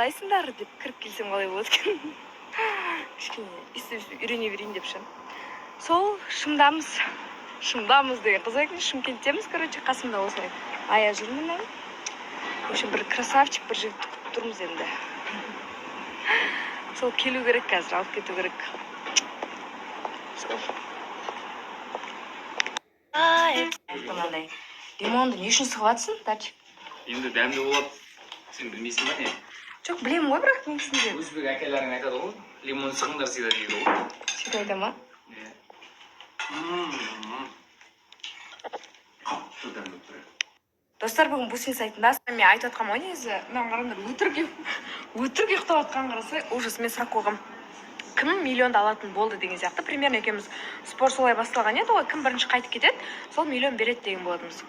қалайсыңдар деп кіріп келсем қалай болады екен. Кішкене үйрене берейін деп шын. Сол шымдамыз деген қыз екен, Шымкенттеміз, короче, қасымда осылай ая жүрмін. В общем, бір красавчик, бір жігітті күтіп тұрмыз енді. Сол келу керек қазір, алып кету керек. Сол. Мынандай лимонды не үшін сығып жатсың, Тарчик? Енді дәмді болады. Сен білмейсің ба не? Жоқ, білемін ғой, бірақ негізінде. Өзбек әкелерің айтады ғой, лимон сығыңдар всегда дейді ғой. Сөйтіп айта ма? Иә. Қатты дәмді тұр. Достар, бүгін Бусин сайтында мен айтып жатқам ғой негізі, мынаған қараңдар, өтірік ұйықтап жатқан қарасай, ужас, мен сұрақ қойғам. Кім миллионды алатын болды деген сияқты. Примерно екеуміз спор солай басталған еді ғой, кім бірінші қайтып кетеді, сол миллион береді деген болатынбыз.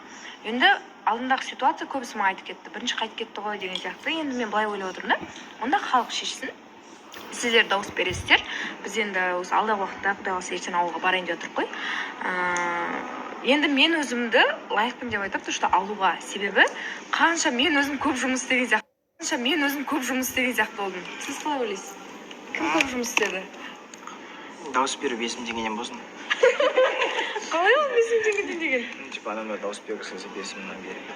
Енді алдындағы ситуация көбісі маған айтып кетті. Бірінші қайтып кетті ғой деген сияқты. Енді мен былай ойлап отырмын да, онда халық шешсін. Сіздер дауыс бересіздер. Біз енді осы алдағы уақытта Құдай қаласа ертең ауылға барайын деп отырмыз ғой. Енді мен өзімді лайықпын деп айтып тұрмын, алуға. Себебі қанша мен өзім көп жұмыс істеген сияқты болдым. Сіз қалай ойлайсыз? Кім көп жұмыс істеді? Дауыс беру 5 мың теңгеден болсын. Қалай ол 5 мың теңгеден деген? Типа адамдар дауыс бергісі келсе 5 мыңнан береді.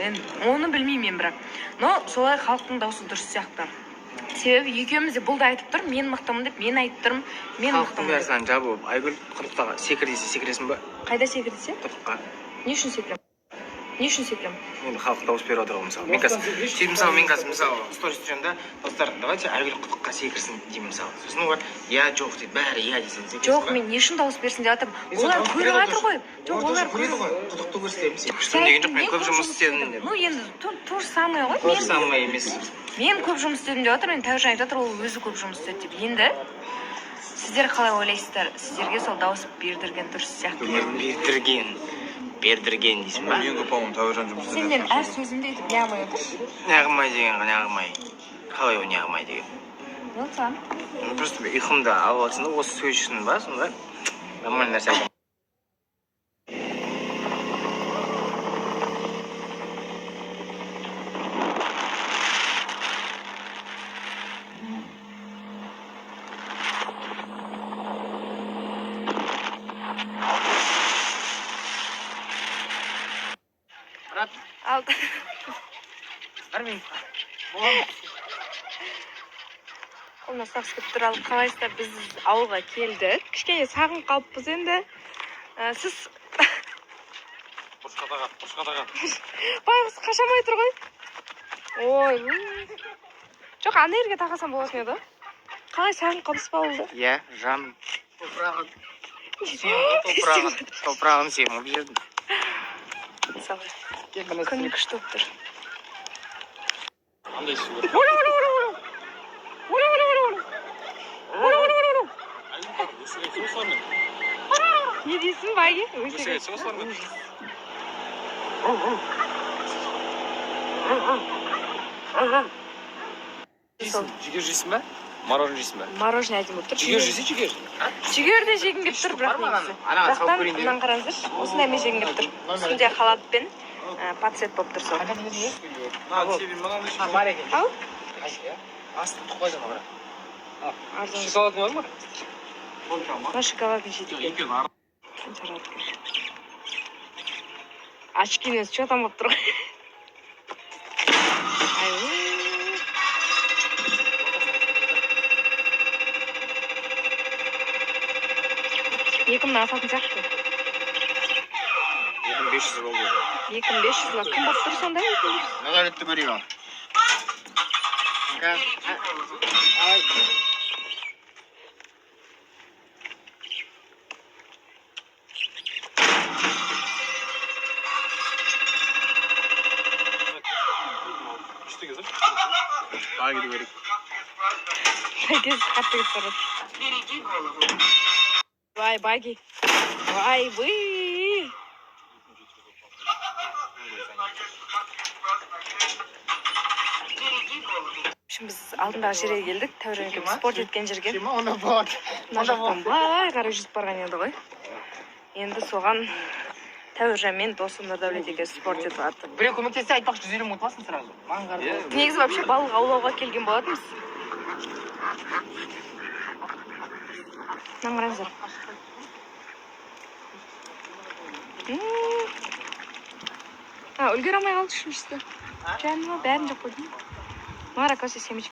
Енді оны білмеймін мен бірақ. Но солай халықтың дауысы дұрыс сияқты. Себебі екеуміз де бұл да айтып тұр, мен мықтымын деп, мен айтып тұрмын, мен мықтымын. Халықтың бәрі жабы, Айгүл құдықтаға секір десе секіресің ба? Қайда секір десе? Құдыққа. Не үшін секірем? Енді халық дауыс беріп отыр ғой мысалы. Мен қазір сторис түсіремін да, достар, давайте Айгүл құдыққа секірсін деймін мысалы. Сосын олар я жоқ дейді, бәрі я десең секіресің ба? Жоқ, мен не үшін дауыс берсін деп жатырмын. Олар көріп жатыр ғой. Жоқ, олар көреді ғой. Құдықты көрсетемін. Секірсін деген жоқ, мен көп жұмыс істедім деп. Ну, енді то же самое ғой. То же самое емес. Мен көп жұмыс істедім деп жатыр, мен Тәуіржан айтып жатыр, ол өзі көп жұмыс істеді деп. Енді сіздер қалай ойлайсыздар? Сіздерге сол дауыс бердірген дұрыс сияқты. Бердірген дейсің ба? Ең көп ауын Тәуіржан жұмыс істеді. Сенден әр сөзімді етіп неғымай отыршы? Неғымай деген неғымай. Қалай ол неғымай деген? Не ол саған? Просто ұйқымда алып жатсың да, осы сөз үшін ба, сонда нормальный нәрсе айтамын. Алды. Бармеймін. Қолына сақсы кеп тұралы қалайсыздар, біз ауылға келдік. Кішкене сағын қалыппыз енді. Сіз... Бұршқатаға. Байғыз қашамай тұр ғой. Ой. Жоқ, ана ерге тақасам болатын еді. Қалай сағын қалыпсыз ба олды? Иә, жаным. Топырағын сен ұлып жердің. Мысалы. Күн күшті болып тұр. Қандай су? Не дейсің, Байге? Өсеге соғыстармен. Жүгер жейсің ба? Мороженое жейсің ба? Мороженое әдем болып тұр. Жүгер жейсің, жүгер. Жүгер де жегім кеп тұр, бірақ негізі. Жақтан мынан қараңыздаршы, осындай мен жегім кеп тұр. Үстінде халатпен пацет болып тұр сол. Ал? Астын тұқпайсың бірақ. Шоколадың бар ма? Мына шоколадын жейді екен. Очкинен что там болып тұр ғой. Екімнен асатын сияқты. 2500 болды. 2500 ма? Кім болып тұр сонда? Назаретті көрейін ал. Баги да көрейік. Кез қатты кетіп барады. Вай, Баги. Вай, вы. Біз алдындағы жерге келдік, Тәуіржан спорт еткен жерге. Оны болады. Мына жақтан былай қарай жүзіп барған еді ғой. Енді соған тәуіржан мен досым нұрдәулет екеуміз спорт етіп жатыр. біреу көмектессе айтпақшы 150 мың ұтыласың сразу. Маған қарыз. Негізі вообще балық аулауға келген болатынбыз. Мына қараңыздар. Үлгере алмай қалды үшіншісі. Жаныма бәрін жеп қойдым. Мара, көсе семечки.